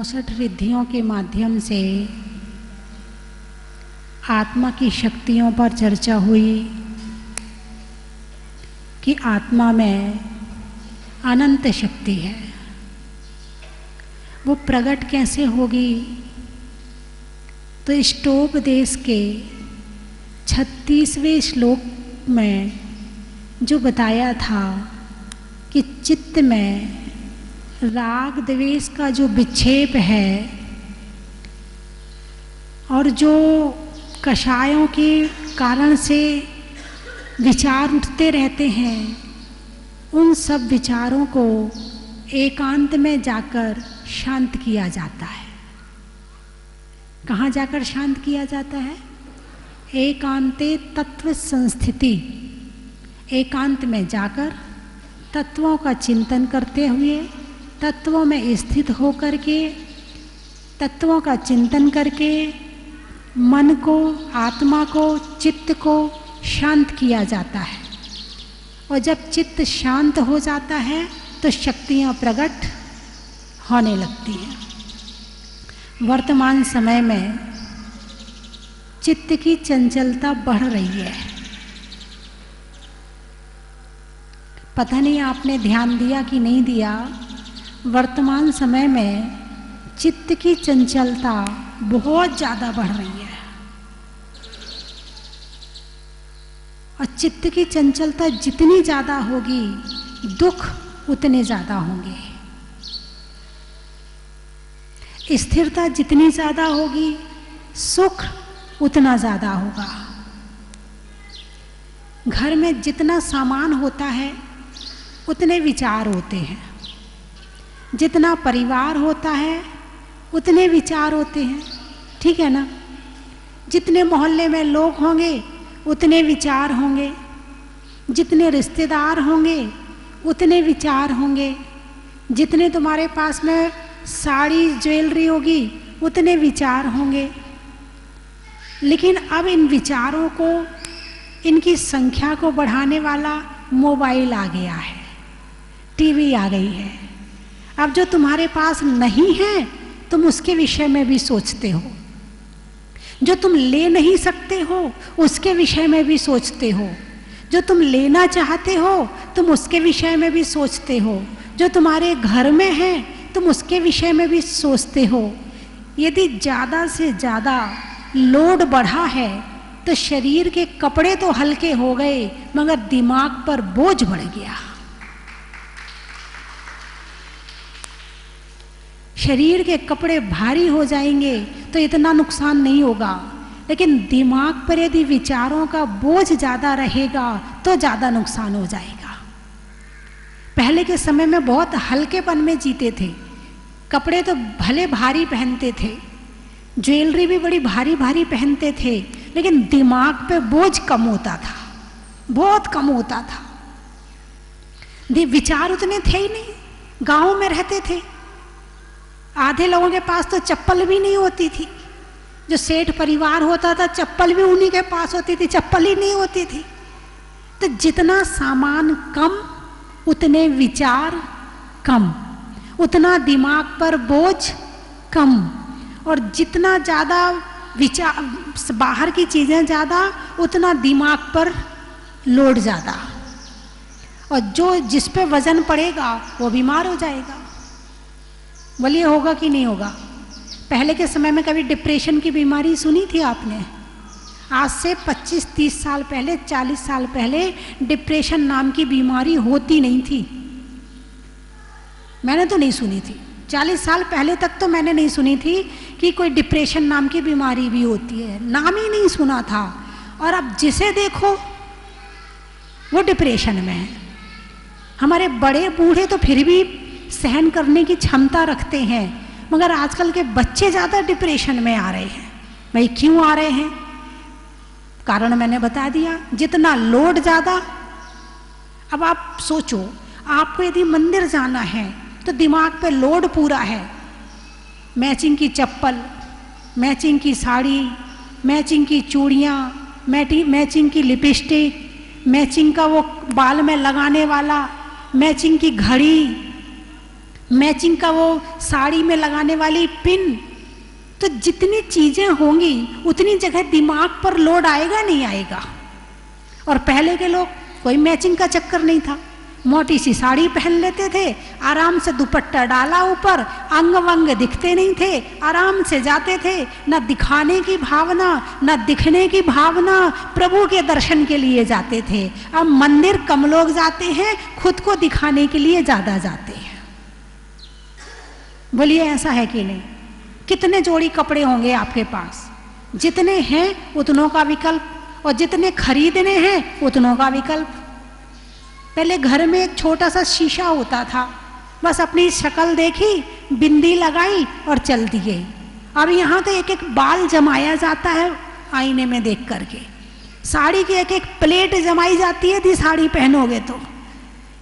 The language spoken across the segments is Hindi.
64 रिद्धियों के माध्यम से आत्मा की शक्तियों पर चर्चा हुई कि आत्मा में अनंत शक्ति है। वो प्रकट कैसे होगी? तो इष्टोपदेश के 36वें श्लोक में जो बताया था कि चित्त में राग द्वेष का जो विक्षेप है और जो कषायों के कारण से विचार उठते रहते हैं, उन सब विचारों को एकांत में जाकर शांत किया जाता है। कहाँ जाकर शांत किया जाता है? एकांते तत्व संस्थिति। एकांत में जाकर तत्वों का चिंतन करते हुए, तत्वों में स्थित होकर के, तत्वों का चिंतन करके मन को, आत्मा को, चित्त को शांत किया जाता है। और जब चित्त शांत हो जाता है तो शक्तियाँ प्रकट होने लगती हैं। वर्तमान समय में चित्त की चंचलता बढ़ रही है। पता नहीं आपने ध्यान दिया कि नहीं दिया, वर्तमान समय में चित्त की चंचलता बहुत ज़्यादा बढ़ रही है। और चित्त की चंचलता जितनी ज़्यादा होगी, दुख उतने ज़्यादा होंगे। स्थिरता जितनी ज़्यादा होगी, सुख उतना ज़्यादा होगा। घर में जितना सामान होता है उतने विचार होते हैं। जितना परिवार होता है उतने विचार होते हैं, ठीक है ना? जितने मोहल्ले में लोग होंगे उतने विचार होंगे, जितने रिश्तेदार होंगे उतने विचार होंगे, जितने तुम्हारे पास में साड़ी ज्वेलरी होगी उतने विचार होंगे। लेकिन अब इन विचारों को, इनकी संख्या को बढ़ाने वाला मोबाइल आ गया है, टीवी आ गई है। अब जो तुम्हारे पास नहीं है तुम उसके विषय में भी सोचते हो, जो तुम ले नहीं सकते हो उसके विषय में भी सोचते हो, जो तुम लेना चाहते हो तुम उसके विषय में भी सोचते हो, जो तुम्हारे घर में है तुम उसके विषय में भी सोचते हो। यदि ज़्यादा से ज़्यादा लोड बढ़ा है तो शरीर के कपड़े तो हल्के हो गए मगर दिमाग पर बोझ बढ़ गया। शरीर के कपड़े भारी हो जाएंगे तो इतना नुकसान नहीं होगा, लेकिन दिमाग पर यदि विचारों का बोझ ज़्यादा रहेगा तो ज़्यादा नुकसान हो जाएगा। पहले के समय में बहुत हल्केपन में जीते थे, कपड़े तो भले भारी पहनते थे, ज्वेलरी भी बड़ी भारी भारी पहनते थे, लेकिन दिमाग पे बोझ कम होता था, बहुत कम होता था। विचार उतने थे ही नहीं। गाँव में रहते थे, आधे लोगों के पास तो चप्पल भी नहीं होती थी। जो सेठ परिवार होता था चप्पल भी उन्हीं के पास होती थी, चप्पल ही नहीं होती थी। तो जितना सामान कम उतने विचार कम, उतना दिमाग पर बोझ कम, और जितना ज़्यादा विचार, बाहर की चीज़ें ज़्यादा, उतना दिमाग पर लोड ज़्यादा। और जो जिस पे वजन पड़ेगा वो बीमार हो जाएगा। बोलिए होगा कि नहीं होगा? पहले के समय में कभी डिप्रेशन की बीमारी सुनी थी आपने? आज से 25-30 साल पहले, 40 साल पहले डिप्रेशन नाम की बीमारी होती नहीं थी। मैंने तो नहीं सुनी थी। 40 साल पहले तक तो मैंने नहीं सुनी थी कि कोई डिप्रेशन नाम की बीमारी भी होती है, नाम ही नहीं सुना था। और अब जिसे देखो वो डिप्रेशन में है। हमारे बड़े बूढ़े तो फिर भी सहन करने की क्षमता रखते हैं, मगर आजकल के बच्चे ज़्यादा डिप्रेशन में आ रहे हैं। भाई क्यों आ रहे हैं? कारण मैंने बता दिया, जितना लोड ज़्यादा। अब आप सोचो, आपको यदि मंदिर जाना है तो दिमाग पे लोड पूरा है। मैचिंग की चप्पल, मैचिंग की साड़ी, मैचिंग की चूड़ियाँ, मैचिंग की लिपस्टिक, मैचिंग का वो बाल में लगाने वाला, मैचिंग की घड़ी, मैचिंग का वो साड़ी में लगाने वाली पिन। तो जितनी चीजें होंगी उतनी जगह दिमाग पर लोड आएगा नहीं आएगा। और पहले के लोग कोई मैचिंग का चक्कर नहीं था, मोटी सी साड़ी पहन लेते थे, आराम से दुपट्टा डाला ऊपर, अंग वंग दिखते नहीं थे, आराम से जाते थे। न दिखाने की भावना, न दिखने की भावना, प्रभु के दर्शन के लिए जाते थे। अब मंदिर कम लोग जाते हैं, खुद को दिखाने के लिए ज्यादा जाते हैं। बोलिए ऐसा है कि नहीं? कितने जोड़ी कपड़े होंगे आपके पास? जितने हैं उतनों का विकल्प, और जितने खरीदने हैं उतनों का विकल्प। पहले घर में एक छोटा सा शीशा होता था, बस अपनी शक्ल देखी, बिंदी लगाई और चल दिए। अब यहाँ तो एक एक बाल जमाया जाता है आईने में देख करके, साड़ी की एक एक प्लेट जमाई जाती है यदि साड़ी पहनोगे तो।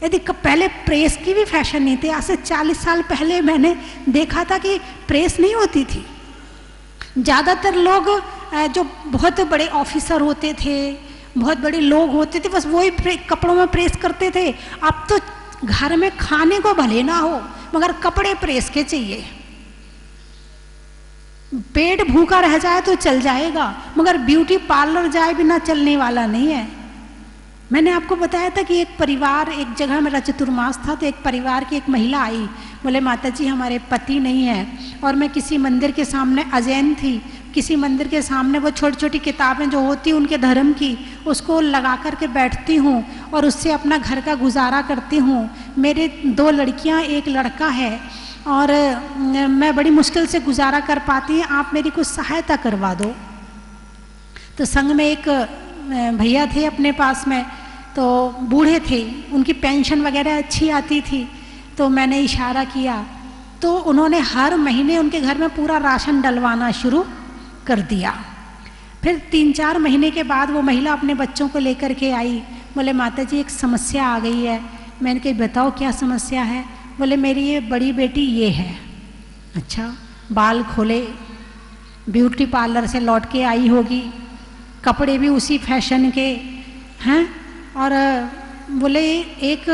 यदि पहले प्रेस की भी फैशन नहीं थी, आज से 40 साल पहले मैंने देखा था कि प्रेस नहीं होती थी। ज़्यादातर लोग जो बहुत बड़े ऑफिसर होते थे, बहुत बड़े लोग होते थे, बस वही कपड़ों में प्रेस करते थे। अब तो घर में खाने को भले ना हो मगर कपड़े प्रेस के चाहिए। पेट भूखा रह जाए तो चल जाएगा, मगर ब्यूटी पार्लर जाए बिना चलने वाला नहीं है। मैंने आपको बताया था कि एक परिवार, एक जगह मेरा चतुर्मास था, तो एक परिवार की एक महिला आई, बोले माता जी हमारे पति नहीं है, और मैं किसी मंदिर के सामने अजैन थी, किसी मंदिर के सामने वो छोटी छोटी किताबें जो होती हैं उनके धर्म की, उसको लगा करके बैठती हूँ और उससे अपना घर का गुजारा करती हूँ। मेरे 2 लड़कियाँ, 1 लड़का है, और मैं बड़ी मुश्किल से गुजारा कर पाती हूँ, आप मेरी कुछ सहायता करवा दो। तो संग में एक भैया थे अपने पास में, तो बूढ़े थे, उनकी पेंशन वगैरह अच्छी आती थी। तो मैंने इशारा किया तो उन्होंने हर महीने उनके घर में पूरा राशन डलवाना शुरू कर दिया। फिर 3-4 महीने के बाद वो महिला अपने बच्चों को लेकर के आई, बोले माता जी एक समस्या आ गई है। मैंने कहा बताओ क्या समस्या है? बोले मेरी ये बड़ी बेटी ये है। अच्छा, बाल खोले, ब्यूटी पार्लर से लौट के आई होगी, कपड़े भी उसी फैशन के हैं, और बोले एक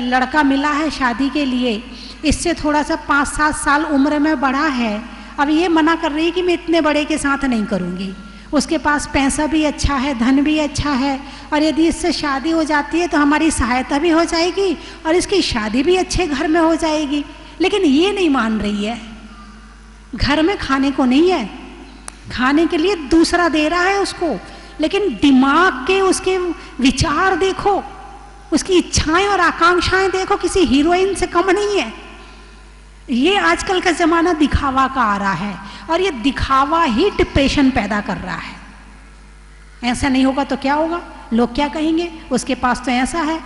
लड़का मिला है शादी के लिए, इससे थोड़ा सा 5-7 साल उम्र में बड़ा है। अब ये मना कर रही है कि मैं इतने बड़े के साथ नहीं करूँगी, उसके पास पैसा भी अच्छा है, धन भी अच्छा है, और यदि इससे शादी हो जाती है तो हमारी सहायता भी हो जाएगी और इसकी शादी भी अच्छे घर में हो जाएगी। लेकिन ये नहीं मान रही है, घर में खाने को नहीं है, खाने के लिए दूसरा दे रहा है उसको, लेकिन दिमाग के उसके विचार देखो, उसकी इच्छाएं और आकांक्षाएं देखो, किसी हीरोइन से कम नहीं है। ये आजकल का जमाना दिखावा का आ रहा है, और ये दिखावा ही डिप्रेशन पैदा कर रहा है। ऐसा नहीं होगा तो क्या होगा? लोग क्या कहेंगे, उसके पास तो ऐसा है,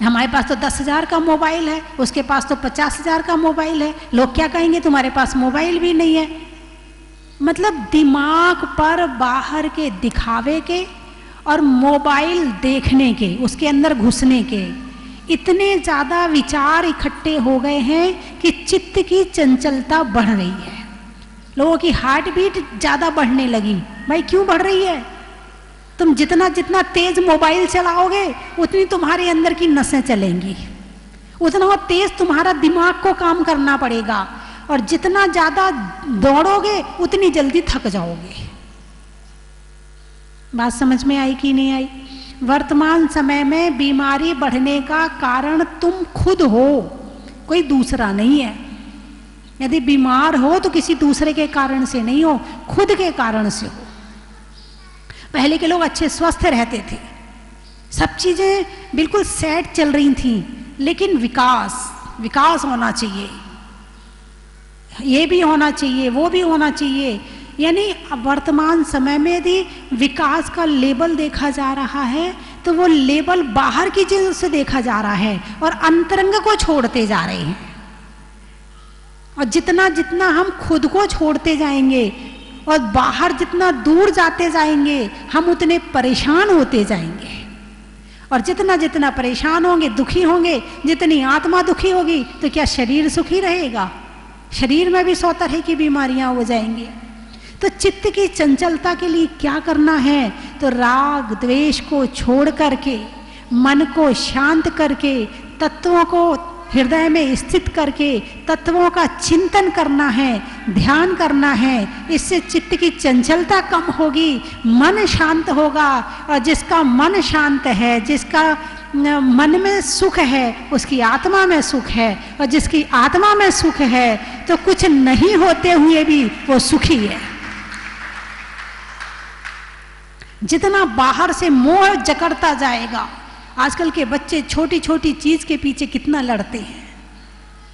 हमारे पास तो 10,000 का मोबाइल है, उसके पास तो 50,000 का मोबाइल है, लोग क्या कहेंगे तुम्हारे पास मोबाइल भी नहीं है। मतलब दिमाग पर बाहर के दिखावे के और मोबाइल देखने के, उसके अंदर घुसने के इतने ज़्यादा विचार इकट्ठे हो गए हैं कि चित्त की चंचलता बढ़ रही है। लोगों की हार्ट बीट ज़्यादा बढ़ने लगी। भाई क्यों बढ़ रही है? तुम जितना जितना तेज मोबाइल चलाओगे उतनी तुम्हारे अंदर की नसें चलेंगी, उतना तेज तुम्हारा दिमाग को काम करना पड़ेगा, और जितना ज़्यादा दौड़ोगे उतनी जल्दी थक जाओगे। बात समझ में आई कि नहीं आई? वर्तमान समय में बीमारी बढ़ने का कारण तुम खुद हो, कोई दूसरा नहीं है। यदि बीमार हो तो किसी दूसरे के कारण से नहीं हो, खुद के कारण से हो। पहले के लोग अच्छे स्वस्थ रहते थे, सब चीजें बिल्कुल सेट चल रही थी, लेकिन विकास होना चाहिए, ये भी होना चाहिए, वो भी होना चाहिए। यानी वर्तमान समय में यदि विकास का लेबल देखा जा रहा है तो वो लेबल बाहर की चीजों से देखा जा रहा है और अंतरंग को छोड़ते जा रहे हैं। और जितना जितना हम खुद को छोड़ते जाएंगे और बाहर जितना दूर जाते जाएंगे, हम उतने परेशान होते जाएंगे। और जितना जितना परेशान होंगे, दुखी होंगे, जितनी आत्मा दुखी होगी तो क्या शरीर सुखी रहेगा? शरीर में भी 100 तरह की बीमारियां हो जाएंगी। तो चित्त की चंचलता के लिए क्या करना है? तो राग द्वेष को छोड़ करके, मन को शांत करके, तत्वों को हृदय में स्थित करके तत्वों का चिंतन करना है, ध्यान करना है। इससे चित्त की चंचलता कम होगी, मन शांत होगा। और जिसका मन शांत है, जिसका मन में सुख है, उसकी आत्मा में सुख है। और जिसकी आत्मा में सुख है तो कुछ नहीं होते हुए भी वो सुखी है। जितना बाहर से मोह जकड़ता जाएगा, आजकल के बच्चे छोटी छोटी चीज के पीछे कितना लड़ते हैं।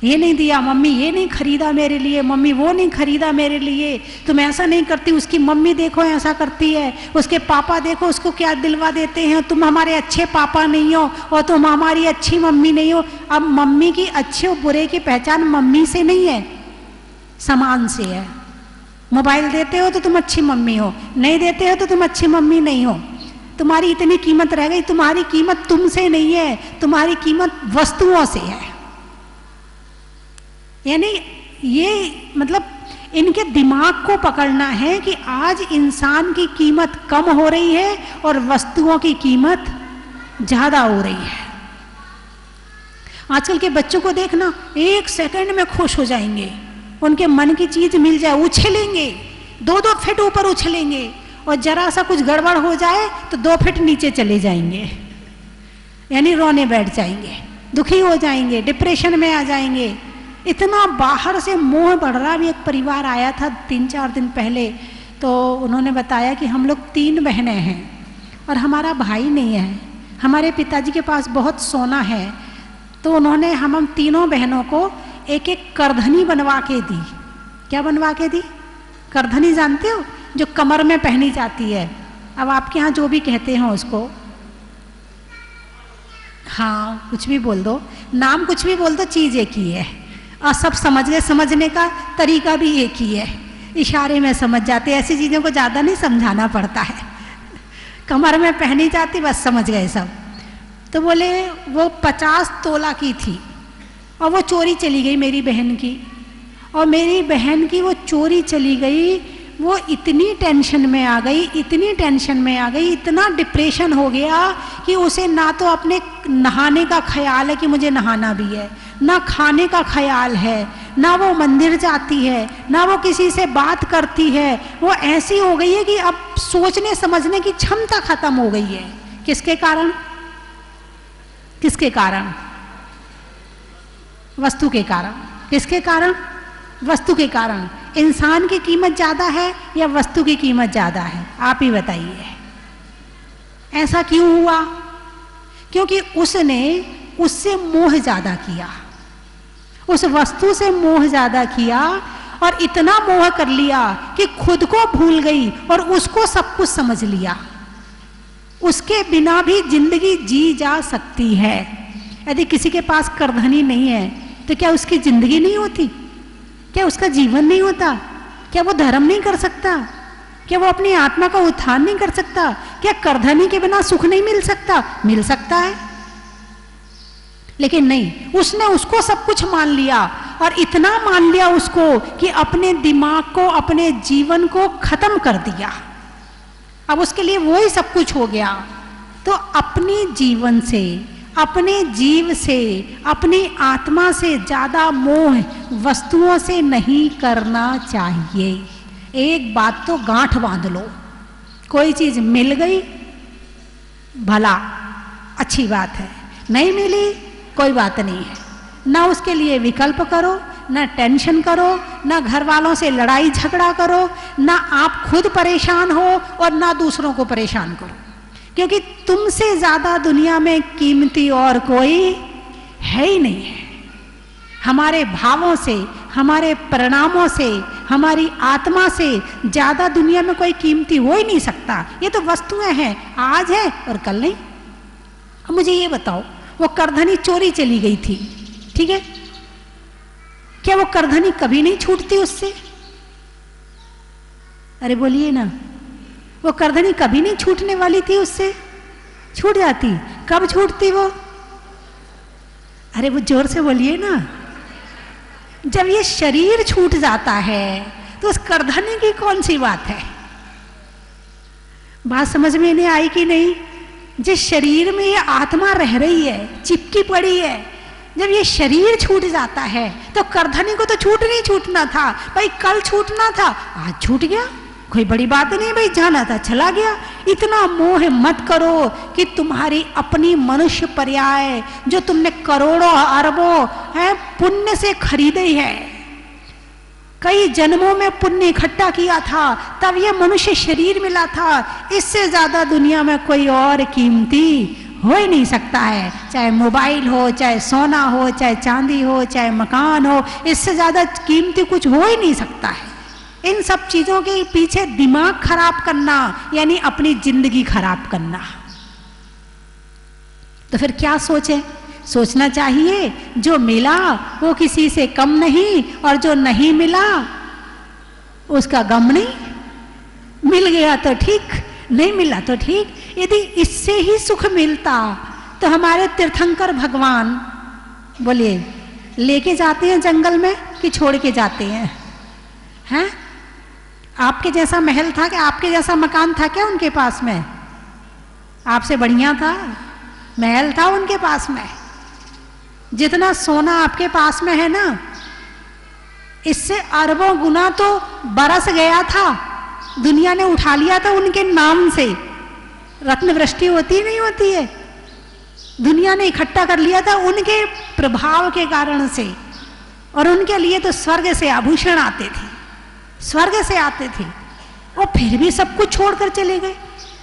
ये नहीं दिया मम्मी, ये नहीं खरीदा मेरे लिए, मम्मी वो नहीं खरीदा मेरे लिए, तुम ऐसा नहीं करती, उसकी मम्मी देखो ऐसा करती है, उसके पापा देखो उसको क्या दिलवा देते हैं, तुम हमारे अच्छे पापा नहीं हो और तुम हमारी अच्छी मम्मी नहीं हो। अब मम्मी की अच्छे और बुरे की पहचान मम्मी से नहीं है, सामान से है। मोबाइल देते हो तो तुम अच्छी मम्मी हो, नहीं देते हो तो तुम अच्छी मम्मी नहीं हो। तुम्हारी इतनी कीमत रह गई, तुम्हारी कीमत तुमसे नहीं है, तुम्हारी कीमत वस्तुओं से है। यानी ये मतलब इनके दिमाग को पकड़ना है कि आज इंसान की कीमत कम हो रही है और वस्तुओं की कीमत ज्यादा हो रही है। आजकल के बच्चों को देखना, 1 सेकंड में खुश हो जाएंगे, उनके मन की चीज मिल जाए उछलेंगे, 2-2 फीट ऊपर उछलेंगे, और जरा सा कुछ गड़बड़ हो जाए तो 2 फीट नीचे चले जाएंगे, यानी रोने बैठ जाएंगे, दुखी हो जाएंगे, डिप्रेशन में आ जाएंगे। इतना बाहर से मोह बढ़ रहा। भी एक परिवार आया था 3-4 दिन पहले, तो उन्होंने बताया कि हम लोग 3 बहनें हैं और हमारा भाई नहीं है। हमारे पिताजी के पास बहुत सोना है, तो उन्होंने हम तीनों बहनों को एक एक करधनी बनवा के दी। क्या बनवा के दी? करधनी जानते हो, जो कमर में पहनी जाती है। अब आपके यहाँ जो भी कहते हैं उसको, हाँ कुछ भी बोल दो, नाम कुछ भी बोल दो, चीज एक ही है और सब समझ गए। समझने का तरीका भी एक ही है, इशारे में समझ जाते। ऐसी चीजों को ज्यादा नहीं समझाना पड़ता है, कमर में पहनी जाती, बस समझ गए सब। तो बोले वो 50 तोला की थी और वो चोरी चली गई मेरी बहन की, और मेरी बहन की वो चोरी चली गई। वो इतनी टेंशन में आ गई, इतनी टेंशन में आ गई, इतना डिप्रेशन हो गया कि उसे ना तो अपने नहाने का ख्याल है कि मुझे नहाना भी है, ना खाने का ख्याल है, ना वो मंदिर जाती है, ना वो किसी से बात करती है। वो ऐसी हो गई है कि अब सोचने समझने की क्षमता खत्म हो गई है। किसके कारण? किसके कारण? वस्तु के कारण। किसके कारण? वस्तु के कारण। इंसान की कीमत ज्यादा है या वस्तु की कीमत ज्यादा है? आप ही बताइए। ऐसा क्यों हुआ? क्योंकि उसने उससे मोह ज्यादा किया, उस वस्तु से मोह ज्यादा किया, और इतना मोह कर लिया कि खुद को भूल गई और उसको सब कुछ समझ लिया। उसके बिना भी जिंदगी जी जा सकती है। यदि किसी के पास करधनी नहीं है तो क्या उसकी जिंदगी नहीं होती? क्या उसका जीवन नहीं होता? क्या वो धर्म नहीं कर सकता? क्या वो अपनी आत्मा का उत्थान नहीं कर सकता? क्या करधनी के बिना सुख नहीं मिल सकता? मिल सकता है, लेकिन नहीं, उसने उसको सब कुछ मान लिया, और इतना मान लिया उसको कि अपने दिमाग को, अपने जीवन को खत्म कर दिया। अब उसके लिए वो ही सब कुछ हो गया। तो अपने जीवन से, अपने जीव से, अपनी आत्मा से ज्यादा मोह वस्तुओं से नहीं करना चाहिए। एक बात तो गांठ बांध लो, कोई चीज मिल गई भला अच्छी बात है, नहीं मिली कोई बात नहीं है। ना उसके लिए विकल्प करो, ना टेंशन करो, ना घर वालों से लड़ाई झगड़ा करो, ना आप खुद परेशान हो और ना दूसरों को परेशान करो, क्योंकि तुमसे ज्यादा दुनिया में कीमती और कोई है ही नहीं है। हमारे भावों से, हमारे परिणामों से, हमारी आत्मा से ज्यादा दुनिया में कोई कीमती हो ही नहीं सकता। ये तो वस्तुएं हैं, आज है और कल नहीं। अब मुझे ये बताओ, वो करधनी चोरी चली गई थी, ठीक है, क्या वो करधनी कभी नहीं छूटती उससे? अरे बोलिए ना, वो करधनी कभी नहीं छूटने वाली थी उससे? छूट जाती। कब छूटती वो? अरे वो जोर से बोलिए ना। जब ये शरीर छूट जाता है तो उस करधनी की कौन सी बात है? बात समझ में नहीं आई कि नहीं? जिस शरीर में ये आत्मा रह रही है, चिपकी पड़ी है, जब ये शरीर छूट जाता है तो करधनी को तो छूटना था भाई, कल छूटना था, आज छूट गया, कोई बड़ी बात नहीं भाई, जाना था चला गया। इतना मोह मत करो कि तुम्हारी अपनी मनुष्य पर्याय जो तुमने करोड़ों अरबों है पुण्य से खरीदे है, कई जन्मों में पुण्य इकट्ठा किया था, तब ये मनुष्य शरीर मिला था। इससे ज्यादा दुनिया में कोई और कीमती हो ही नहीं सकता है, चाहे मोबाइल हो, चाहे सोना हो, चाहे चांदी हो, चाहे मकान हो, इससे ज्यादा कीमती कुछ हो ही नहीं सकता है। इन सब चीजों के पीछे दिमाग खराब करना यानी अपनी जिंदगी खराब करना। तो फिर क्या सोचें? सोचना चाहिए जो मिला वो किसी से कम नहीं, और जो नहीं मिला उसका गम नहीं। मिल गया तो ठीक, नहीं मिला तो ठीक। यदि इससे ही सुख मिलता तो हमारे तीर्थंकर भगवान बोलिए लेके जाते हैं जंगल में कि छोड़ के जाते हैं? हैं? आपके जैसा महल था क्या? आपके जैसा मकान था क्या उनके पास में? आपसे बढ़िया था, महल था उनके पास में। जितना सोना आपके पास में है ना, इससे अरबों गुना तो बरस गया था, दुनिया ने उठा लिया था उनके नाम से। रत्न वृष्टि होती नहीं होती है, दुनिया ने इकट्ठा कर लिया था उनके प्रभाव के कारण से। और उनके लिए तो स्वर्ग से आभूषण आते थे, स्वर्ग से आते थे, और फिर भी सब कुछ छोड़कर चले गए।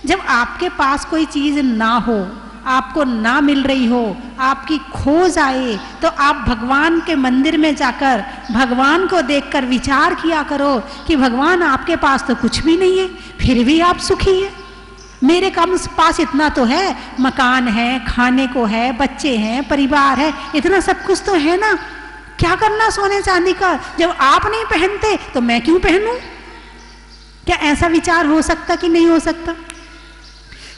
जब आपके पास कोई चीज ना हो, आपको ना मिल रही हो, आपकी खोज आए, तो आप भगवान के मंदिर में जाकर भगवान को देखकर विचार किया करो कि भगवान आपके पास तो कुछ भी नहीं है, फिर भी आप सुखी है। मेरे पास इतना तो है, मकान है, खाने को है, बच्चे हैं, परिवार है, इतना सब कुछ तो है ना। क्या करना सोने चांदी का? जब आप नहीं पहनते तो मैं क्यों पहनूं? क्या ऐसा विचार हो सकता कि नहीं हो सकता?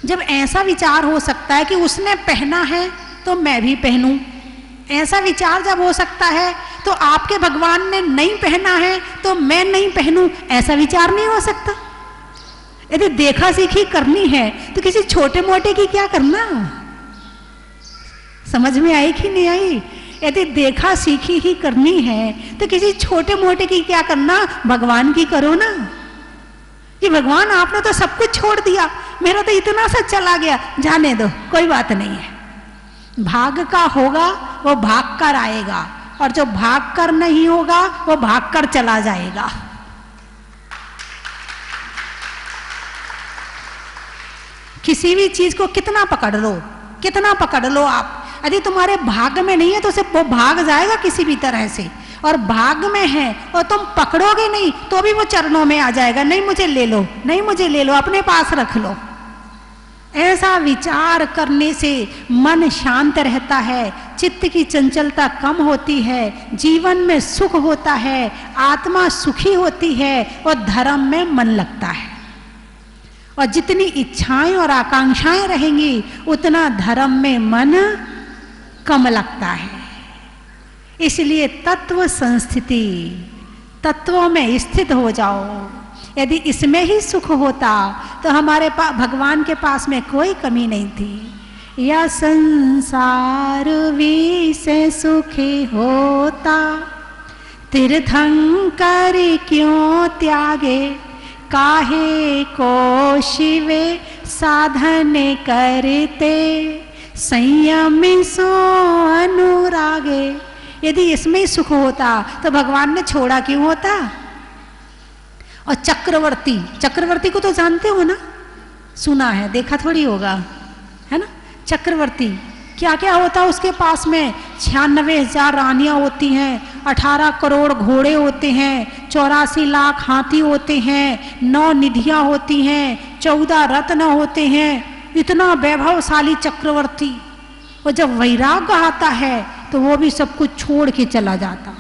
जब ऐसा विचार हो सकता है कि उसने पहना है तो मैं भी पहनूं, ऐसा विचार जब हो सकता है तो आपके भगवान ने नहीं पहना है तो मैं नहीं पहनूं, ऐसा विचार नहीं हो सकता। यदि देखा सीखी करनी है तो किसी छोटे मोटे की क्या करना? समझ में आई कि नहीं आई? यदि देखा सीखी ही करनी है तो किसी छोटे मोटे की क्या करना, भगवान की करो ना। कि भगवान आपने तो सब कुछ छोड़ दिया, मेरा तो इतना सा चला गया, जाने दो, कोई बात नहीं है। भाग का होगा वो भाग कर आएगा, और जो भाग कर नहीं होगा वो भाग कर चला जाएगा। किसी भी चीज को कितना पकड़ लो, कितना पकड़ लो आप, यदि तुम्हारे भाग में नहीं है तो सिर्फ वो भाग जाएगा किसी भी तरह से। और भाग में है और तुम पकड़ोगे नहीं तो भी वो चरणों में आ जाएगा, नहीं मुझे ले लो, नहीं मुझे ले लो, अपने पास रख लो। ऐसा विचार करने से मन शांत रहता है, चित्त की चंचलता कम होती है, जीवन में सुख होता है, आत्मा सुखी होती है और धर्म में मन लगता है। और जितनी इच्छाएं और आकांक्षाएं रहेंगी उतना धर्म में मन कम लगता है। इसलिए तत्व संस्थिति, तत्वों में स्थित हो जाओ। यदि इसमें ही सुख होता तो हमारे पास भगवान के पास में कोई कमी नहीं थी। या संसार विषय सुखी होता, तीर्थंकर क्यों त्यागे, काहे को शिवे साधन करते, संयम सो अनुरागे। यदि इसमें ही सुख होता तो भगवान ने छोड़ा क्यों होता? और चक्रवर्ती, चक्रवर्ती को तो जानते हो ना, सुना है, देखा थोड़ी होगा, है ना। चक्रवर्ती क्या क्या होता है उसके पास में? 96,000 रानियां होती हैं, 18 करोड़ घोड़े होते हैं, 84 लाख हाथी होते हैं, 9 निधियां होती हैं, 14 रत्न होते हैं। इतना वैभवशाली चक्रवर्ती। और जब वैराग्य आता है तो वो भी सब कुछ छोड़ के चला जाता।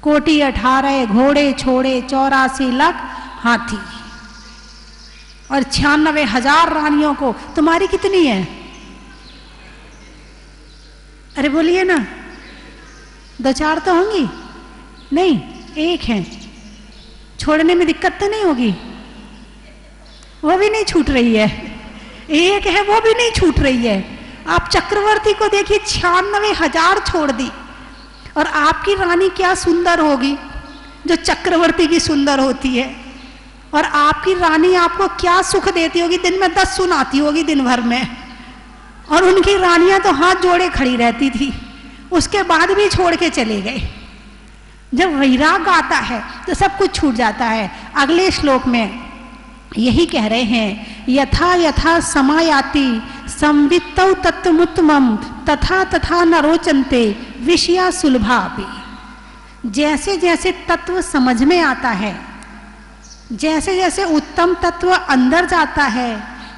कोटि 18 घोड़े छोड़े, 84 लाख हाथी और 96,000 रानियों को। तुम्हारी कितनी है? अरे बोलिए ना, 2-4 तो होंगी? नहीं, एक है। छोड़ने में दिक्कत तो नहीं होगी? वो भी नहीं छूट रही है। एक है वो भी नहीं छूट रही है। आप चक्रवर्ती को देखिए, 96,000 छोड़ दी, और आपकी रानी क्या सुंदर होगी जो चक्रवर्ती की सुंदर होती है। और आपकी रानी आपको क्या सुख देती होगी, दिन में 10 सुनाती होगी दिन भर में। और उनकी रानियां तो हाथ जोड़े खड़ी रहती थी, उसके बाद भी छोड़ के चले गए। जब वैराग आता है तो सब कुछ छूट जाता है। अगले श्लोक में यही कह रहे हैं, यथा यथा समायाति संवित्तौ तत्त्वमुत्तमं तथा तथा न रोचन्ते विषया सुलभापि। जैसे जैसे तत्व समझ में आता है, जैसे जैसे उत्तम तत्व अंदर जाता है,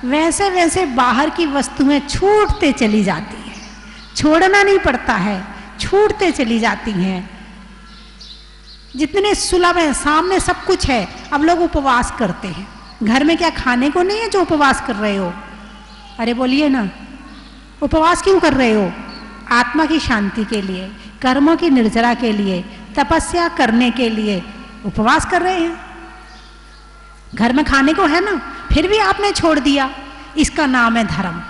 वैसे वैसे बाहर की वस्तुएं छूटते चली जाती हैं। छोड़ना नहीं पड़ता है, छूटते चली जाती हैं। जितने सुलभ है, सामने सब कुछ है। अब लोग उपवास करते हैं, घर में क्या खाने को नहीं है जो उपवास कर रहे हो? अरे बोलिए ना, उपवास क्यों कर रहे हो? आत्मा की शांति के लिए, कर्मों की निर्जरा के लिए, तपस्या करने के लिए उपवास कर रहे हैं। घर में खाने को है ना, फिर भी आपने छोड़ दिया, इसका नाम है धर्म।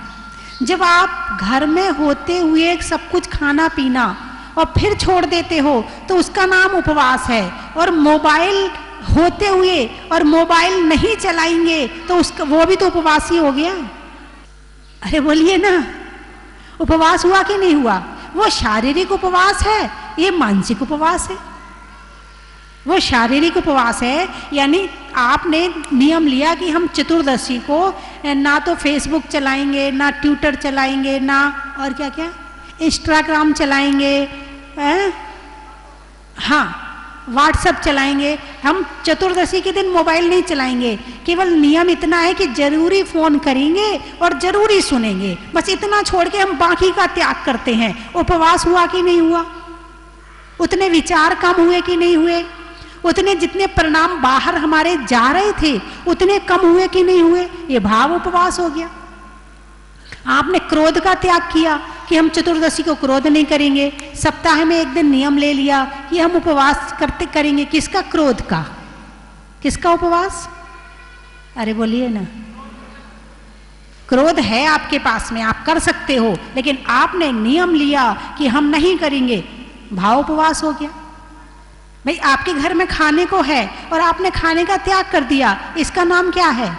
जब आप घर में होते हुए सब कुछ खाना पीना और फिर छोड़ देते हो तो उसका नाम उपवास है। और मोबाइल होते हुए और मोबाइल नहीं चलाएंगे तो उसका वो भी तो उपवास ही हो गया। अरे बोलिए ना, उपवास हुआ कि नहीं हुआ? वो शारीरिक उपवास है, ये मानसिक उपवास है। वो शारीरिक उपवास है, यानी आपने नियम लिया कि हम चतुर्दशी को ना तो फेसबुक चलाएंगे, ना ट्विटर चलाएंगे, ना और क्या क्या इंस्टाग्राम चलाएंगे, हाँ व्हाट्सएप चलाएंगे। हम चतुर्दशी के दिन मोबाइल नहीं चलाएंगे। केवल नियम इतना है कि जरूरी फोन करेंगे और जरूरी सुनेंगे, बस इतना छोड़ के हम बाकी का त्याग करते हैं। उपवास हुआ कि नहीं हुआ? उतने विचार कम हुए कि नहीं हुए? उतने जितने परिणाम बाहर हमारे जा रहे थे उतने कम हुए कि नहीं हुए? ये भाव उपवास हो गया। आपने क्रोध का त्याग किया कि हम चतुर्दशी को क्रोध नहीं करेंगे। सप्ताह में एक दिन नियम ले लिया कि हम उपवास करते करेंगे। किसका? क्रोध का। किसका उपवास? अरे बोलिए ना, क्रोध है आपके पास में, आप कर सकते हो, लेकिन आपने नियम लिया कि हम नहीं करेंगे, भाव उपवास हो गया। भाई आपके घर में खाने को है और आपने खाने का त्याग कर दिया, इसका नाम क्या है?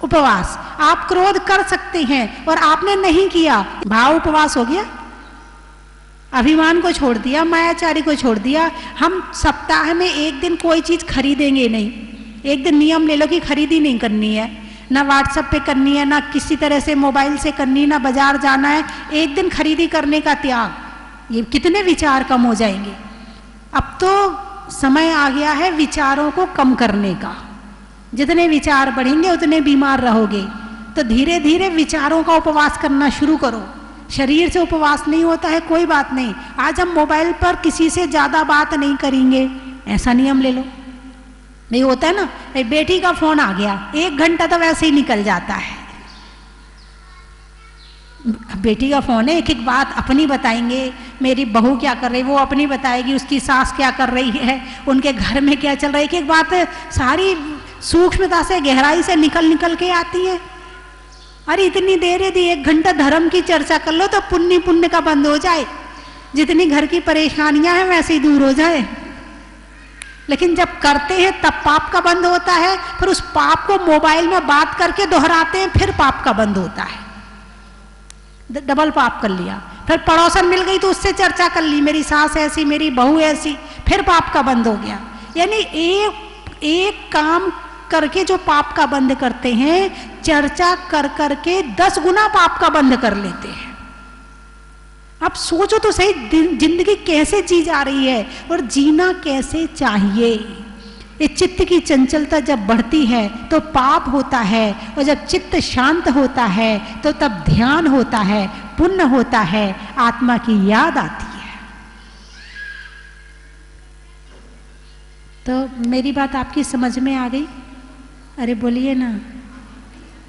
उपवास। आप क्रोध कर सकते हैं और आपने नहीं किया, भाव उपवास हो गया। अभिमान को छोड़ दिया, मायाचारी को छोड़ दिया। हम सप्ताह में एक दिन कोई चीज खरीदेंगे नहीं। एक दिन नियम ले लो कि खरीदी नहीं करनी है, ना व्हाट्सएप पे करनी है, ना किसी तरह से मोबाइल से करनी, ना बाजार जाना है। एक दिन खरीदी करने का त्याग। ये कितने विचार कम हो जाएंगे। अब तो समय आ गया है विचारों को कम करने का। जितने विचार बढ़ेंगे उतने बीमार रहोगे। तो धीरे धीरे विचारों का उपवास करना शुरू करो। शरीर से उपवास नहीं होता है, कोई बात नहीं। आज हम मोबाइल पर किसी से ज्यादा बात नहीं करेंगे, ऐसा नियम ले लो। नहीं होता है ना, बेटी का फोन आ गया, 1 घंटा तो वैसे ही निकल जाता है। बेटी का फोन है, एक एक बात अपनी बताएंगे। मेरी बहू क्या कर रही है, वो अपनी बताएगी। उसकी सास क्या कर रही है, उनके घर में क्या चल रहा है, एक एक बात सारी सूक्ष्मता से गहराई से निकल निकल के आती है। अरे इतनी देर यदि 1 घंटा धर्म की चर्चा कर लो तो पुण्य पुण्य का बंद हो जाए, जितनी घर की परेशानियां हैं वैसे ही दूर हो जाए। लेकिन जब करते हैं तब पाप का बंद होता है, फिर उस पाप को मोबाइल में बात करके दोहराते हैं, फिर पाप का बंद होता है। डबल पाप कर लिया। फिर पड़ोसन मिल गई तो उससे चर्चा कर ली, मेरी सास ऐसी, मेरी बहू ऐसी, फिर पाप का बंद हो गया। यानी एक काम करके जो पाप का बंद करते हैं, चर्चा कर करके 10 गुना पाप का बंद कर लेते हैं। अब सोचो तो सही, जिंदगी कैसे जी जा रही है और जीना कैसे चाहिए। ये चित्त की चंचलता जब बढ़ती है तो पाप होता है, और जब चित्त शांत होता है तो तब ध्यान होता है, पुण्य होता है, आत्मा की याद आती है। तो मेरी बात आपकी समझ में आ गई? अरे बोलिए ना।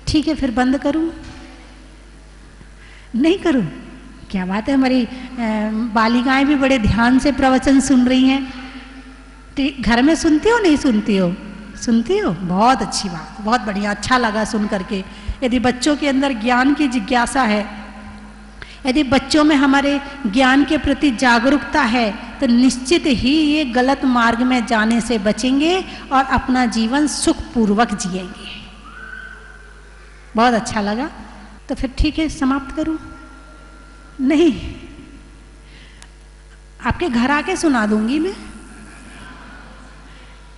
ठीक है, फिर बंद करूं? नहीं करूं? क्या बात है, हमारी बालिकाएं भी बड़े ध्यान से प्रवचन सुन रही हैं। घर में सुनती हो नहीं सुनती हो? सुनती हो, बहुत अच्छी बात, बहुत बढ़िया, अच्छा लगा सुन करके। यदि बच्चों के अंदर ज्ञान की जिज्ञासा है यदि बच्चों में हमारे ज्ञान के प्रति जागरूकता है तो निश्चित ही ये गलत मार्ग में जाने से बचेंगे और अपना जीवन सुखपूर्वक जिएंगे। बहुत अच्छा लगा, तो फिर ठीक है, समाप्त करूं? नहीं, आपके घर आके सुना दूंगी मैं।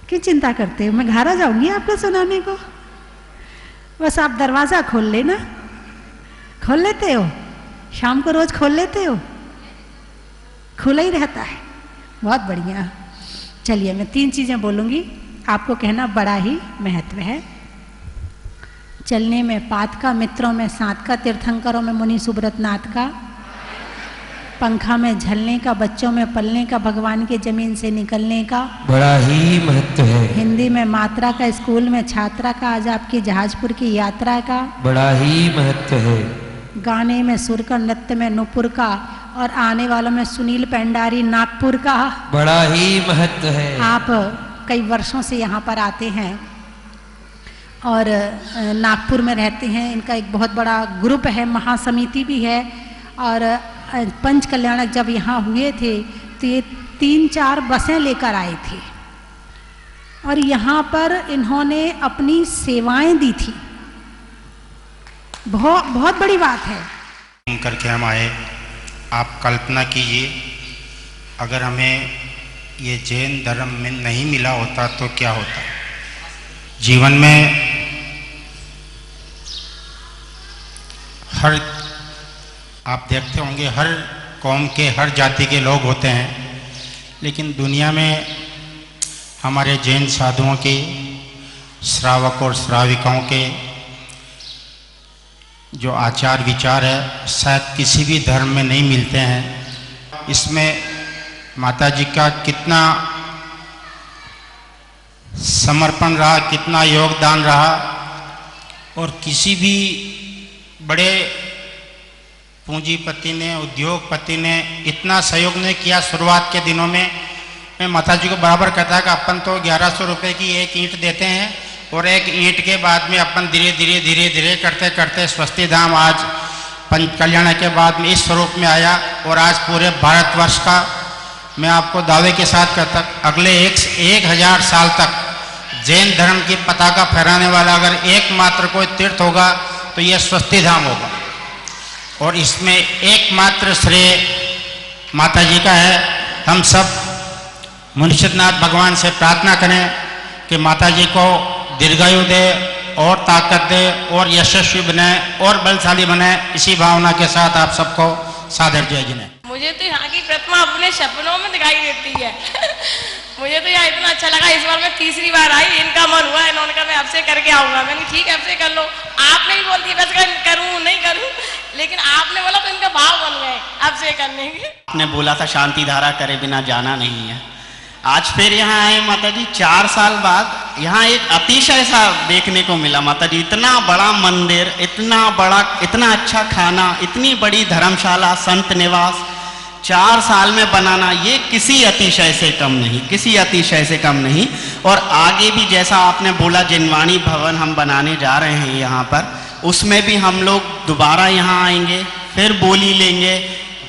क्यों चिंता करते हो? मैं घर आ जाऊंगी आपको सुनाने को। बस आप दरवाजा खोल लेना। खोल लेते हो? शाम को रोज खोल लेते हो? खुला ही रहता है। बहुत बढ़िया। चलिए, मैं 3 चीजें बोलूंगी, आपको कहना बड़ा ही महत्व है। चलने में पात का, मित्रों में साथ का, तीर्थंकरों में मुनि सुब्रत नाथ का, पंखा में झलने का, बच्चों में पलने का, भगवान के जमीन से निकलने का बड़ा ही महत्व है। हिंदी में मात्रा का, स्कूल में छात्रा का, आज आपकी जहाजपुर की यात्रा का बड़ा ही महत्व है। गाने में सुर का, नृत्य में नुपुर का, और आने वालों में सुनील पेंडारी नागपुर का बड़ा ही महत्व है। आप कई वर्षों से यहाँ पर आते हैं और नागपुर में रहते हैं। इनका एक बहुत बड़ा ग्रुप है, महासमिति भी है। और पंच कल्याणक जब यहाँ हुए थे तो ये 3-4 बसें लेकर आए थे और यहाँ पर इन्होंने अपनी सेवाएं दी थी। बहुत बहुत बड़ी बात है। करके हम आए। आप कल्पना कीजिए, अगर हमें ये जैन धर्म में नहीं मिला होता तो क्या होता। जीवन में हर, आप देखते होंगे, हर कौम के, हर जाति के लोग होते हैं, लेकिन दुनिया में हमारे जैन साधुओं के, श्रावक और श्राविकाओं के जो आचार विचार है शायद किसी भी धर्म में नहीं मिलते हैं। इसमें माता जी का कितना समर्पण रहा, कितना योगदान रहा, और किसी भी बड़े पूंजीपति ने, उद्योगपति ने इतना सहयोग नहीं किया शुरुआत के दिनों में। मैं माता जी को बराबर कहता है कि अपन तो 1100 रुपये की एक ईंट देते हैं और एक ईंट के बाद में अपन धीरे धीरे करते करते स्वस्ति धाम आज पंच कल्याण के बाद में इस स्वरूप में आया। और आज पूरे भारतवर्ष का मैं आपको दावे के साथ कहता, अगले 1000 साल तक जैन धर्म की पताका फहराने वाला अगर एकमात्र कोई तीर्थ होगा तो यह स्वस्ति धाम होगा। और इसमें एकमात्र श्रेय माता जी का है। हम सब मुनिषदनाथ भगवान से प्रार्थना करें कि माता जी को दीर्घायु दे और ताकत दे और यशस्वी बने और बलशाली बने। इसी भावना के साथ आप सबको सादर जय जिने। मुझे तो यहाँ की प्रतिमा अपने सपनों में दिखाई देती है। मुझे तो यहाँ इतना अच्छा लगा। इस बार मैं 3री बार आई, इनका मन हुआ, इन्होंने कहा मैं आपसे करके आऊंगा। मैंने ठीक है, आपसे कर लो। आपने ही बोल दिया बस करूँ नहीं करूँ, लेकिन आपने बोला तो इनका भाव बन गए आपसे करने के। आपने बोला था शांति धारा करे बिना जाना नहीं है। आज फिर यहाँ आए माता जी 4 साल बाद। यहाँ एक अतिशय सा देखने को मिला माता जी, इतना बड़ा मंदिर, इतना बड़ा, इतना अच्छा खाना, इतनी बड़ी धर्मशाला, संत निवास 4 साल में बनाना, ये किसी अतिशय से कम नहीं, किसी अतिशय से कम नहीं। और आगे भी जैसा आपने बोला जिनवाणी भवन हम बनाने जा रहे हैं यहाँ पर, उसमें भी हम लोग दोबारा यहाँ आएंगे, फिर बोली लेंगे।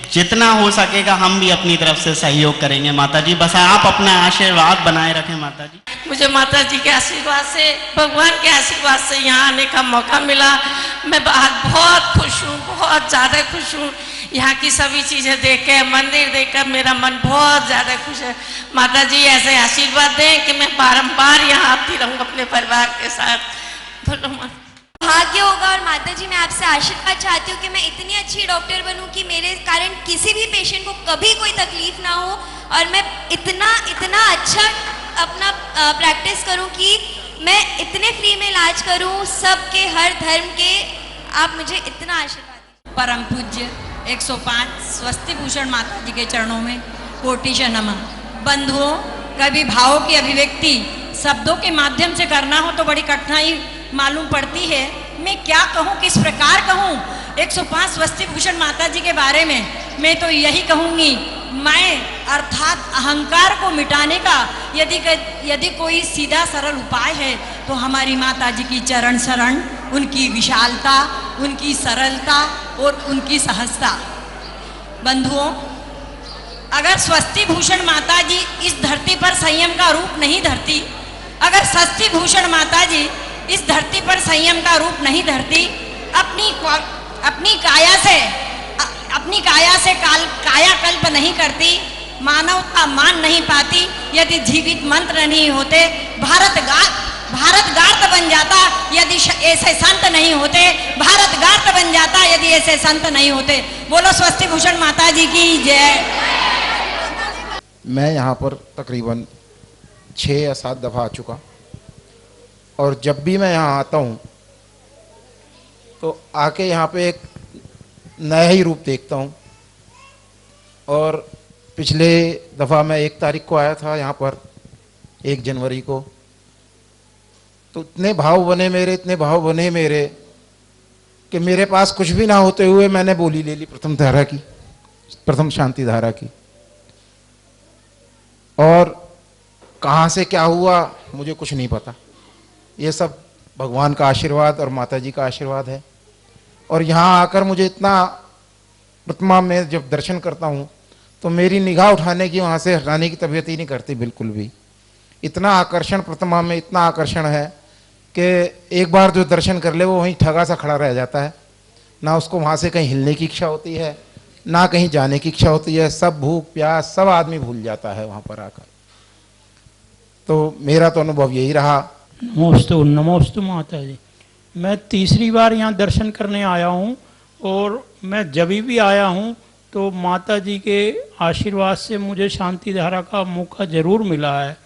जितना हो सकेगा हम भी अपनी तरफ से सहयोग करेंगे माता जी। बस आप अपना आशीर्वाद बनाए रखें माता जी। मुझे माता जी के आशीर्वाद से, भगवान के आशीर्वाद से यहाँ आने का मौका मिला। मैं बहुत खुश हूँ, बहुत ज़्यादा खुश हूँ। यहाँ की सभी चीज़ें देख कर, मंदिर देख कर मेरा मन बहुत ज़्यादा खुश है। माता जी ऐसे आशीर्वाद दें कि मैं बारंबार यहाँ आती रहूँ अपने परिवार के साथ। बोलो भाग्य होगा। और माता जी मैं आपसे आशीर्वाद चाहती हूँ कि मैं इतनी अच्छी डॉक्टर बनूँ कि मेरे कारण किसी भी पेशेंट को कभी कोई तकलीफ ना हो, और मैं इतना अच्छा अपना प्रैक्टिस करूँ कि मैं इतने फ्री में इलाज करूँ सबके, हर धर्म के। आप मुझे इतना आशीर्वाद। परम पूज्य 105 स्वस्ति भूषण माता जी के चरणों में कोटिशः नमः। बंधुओं, कभी भावों की अभिव्यक्ति शब्दों के माध्यम से करना हो तो बड़ी कठिनाई मालूम पड़ती है। मैं क्या कहूँ, किस प्रकार कहूँ 105 स्वस्ति भूषण माता जी के बारे में। मैं तो यही कहूँगी, मैं अर्थात अहंकार को मिटाने का यदि कोई सीधा सरल उपाय है तो हमारी माता जी की चरण शरण, उनकी विशालता, उनकी सरलता और उनकी सहजता, बंधुओं, अगर स्वस्ति भूषण माता जी इस धरती पर संयम का रूप नहीं धरती, अगर स्वस्ति भूषण माता जी इस धरती पर संयम का रूप नहीं धरती, अपनी काया से कायाकल्प नहीं करती, मानव का मान नहीं पाती, यदि जीवित मंत्र नहीं होते, भारत गार्त बन जाता यदि ऐसे संत नहीं होते, भारत गार्त बन जाता यदि ऐसे संत नहीं होते। बोलो स्वस्ति भूषण माता जी की जय। मैं यहाँ पर तकरीबन 6 या 7 दफ़ा आ चुका, और जब भी मैं यहाँ आता हूँ तो आके यहाँ पे एक नया ही रूप देखता हूँ। और पिछले दफ़ा मैं 1 तारीख को आया था यहाँ पर, 1 जनवरी को, तो इतने भाव बने मेरे कि मेरे पास कुछ भी ना होते हुए मैंने बोली ले ली प्रथम शांति धारा की। और कहाँ से क्या हुआ मुझे कुछ नहीं पता, ये सब भगवान का आशीर्वाद और माता जी का आशीर्वाद है। और यहाँ आकर मुझे इतना, प्रतिमा में जब दर्शन करता हूँ तो मेरी निगाह उठाने की, वहाँ से हटाने की तबीयत ही नहीं करती बिल्कुल भी। इतना आकर्षण प्रतिमा में, इतना आकर्षण है कि एक बार जो दर्शन कर ले वो वहीं ठगा सा खड़ा रह जाता है, ना उसको वहाँ से कहीं हिलने की इच्छा होती है, ना कहीं जाने की इच्छा होती है। सब भूख प्यास सब आदमी भूल जाता है वहाँ पर आकर। तो मेरा तो अनुभव यही रहा। नमोस्तु माता जी। मैं तीसरी बार यहाँ दर्शन करने आया हूँ, और मैं जब भी आया हूँ तो माता जी के आशीर्वाद से मुझे शांति धारा का मौका ज़रूर मिला है।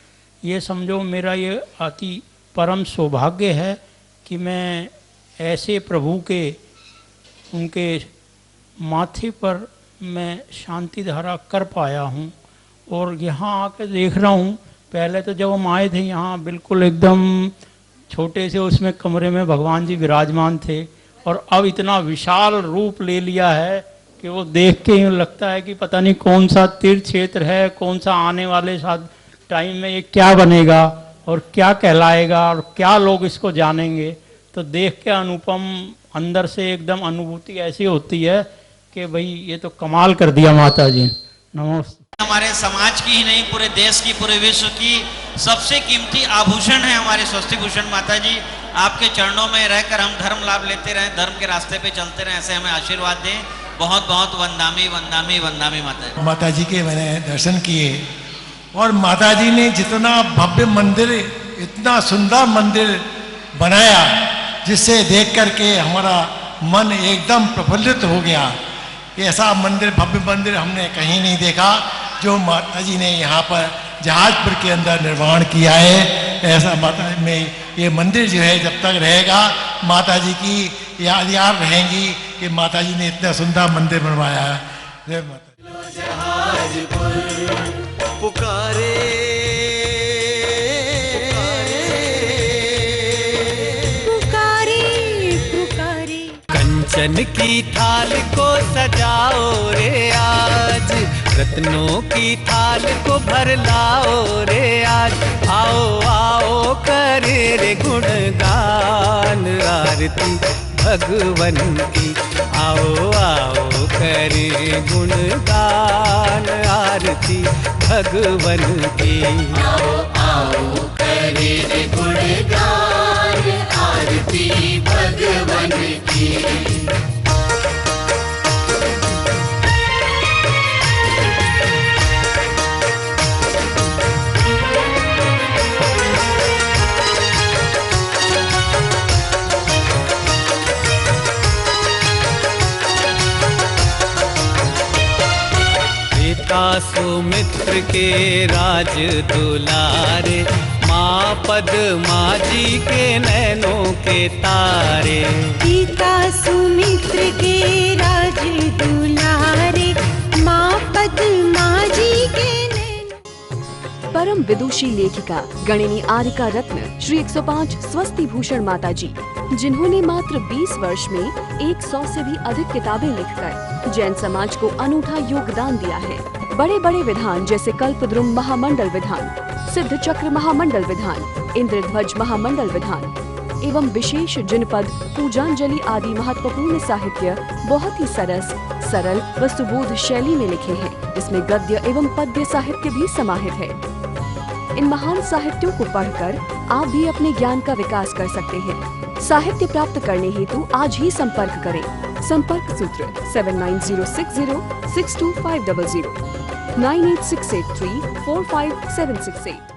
ये समझो मेरा ये अति परम सौभाग्य है कि मैं ऐसे प्रभु के, उनके माथे पर मैं शांति धारा कर पाया हूँ। और यहाँ आकर देख रहा हूँ, पहले तो जब हम आए थे यहाँ बिल्कुल एकदम छोटे से उसमें कमरे में भगवान जी विराजमान थे, और अब इतना विशाल रूप ले लिया है कि वो देख के यूँ लगता है कि पता नहीं कौन सा तीर्थ क्षेत्र है, कौन सा आने वाले टाइम में ये क्या बनेगा और क्या कहलाएगा और क्या लोग इसको जानेंगे। तो देख के अनुपम अंदर से एकदम अनुभूति ऐसी होती है कि भाई ये तो कमाल कर दिया माता जी। नमस्ते। हमारे समाज की ही नहीं, पूरे देश की, पूरे विश्व की सबसे कीमती आभूषण है हमारे स्वस्ति भूषण माता जी। आपके चरणों में रहकर हम धर्म लाभ लेते रहें, धर्म के रास्ते पे चलते रहें, ऐसे हमें आशीर्वाद दें। बहुत बहुत वंदामी वंदामी वंदामी माता जी। माता जी के मैंने दर्शन किए, और माता जी ने जितना भव्य मंदिर, इतना सुंदर मंदिर बनाया, जिससे देख करके हमारा मन एकदम प्रफुल्लित हो गया। ऐसा मंदिर, भव्य मंदिर हमने कहीं नहीं देखा जो माता जी ने यहाँ पर जहाजपुर के अंदर निर्माण किया है। ऐसा माता में ये मंदिर जो है जब तक रहेगा, माता जी की याद रहेंगी कि माता जी ने इतना सुंदर मंदिर बनवाया है। जय माता। जहाजपुर पुकारे कंचन की थाल को सजाओ रे आज, रत्नों की थाल को भर लाओ रे आज। आओ आओ करे रे गुणगान आरती भगवन की, आओ आओ करे गुणगान आरती भगवन की। आओ आओ करे रे गुणगान आरती भगवन की। सुमित्र के राज दुलारे, माँ पद्मा जी के नैनों के तारे। पिता सुमित्र के राज दुलारे, माँ पद्मा जी के नैनों। परम विदुषी लेखिका गणिनी आरिका रत्न श्री 105 स्वस्ति भूषण माता जी, जिन्होंने मात्र 20 वर्ष में 100 से भी अधिक किताबें लिखकर जैन समाज को अनूठा योगदान दिया है। बड़े बड़े विधान जैसे कल्पद्रुम महामंडल विधान, सिद्ध चक्र महामंडल विधान, इंद्रध्वज महामंडल विधान एवं विशेष जिनपद पूजांजलि आदि महत्वपूर्ण साहित्य बहुत ही सरस, सरल व सुबोध शैली में लिखे हैं, जिसमें गद्य एवं पद्य साहित्य भी समाहित है। इन महान साहित्यों को पढ़कर आप भी अपने ज्ञान का विकास कर सकते हैं। साहित्य प्राप्त करने हेतु आज ही संपर्क करें। संपर्क सूत्र 7906062500 98683456768।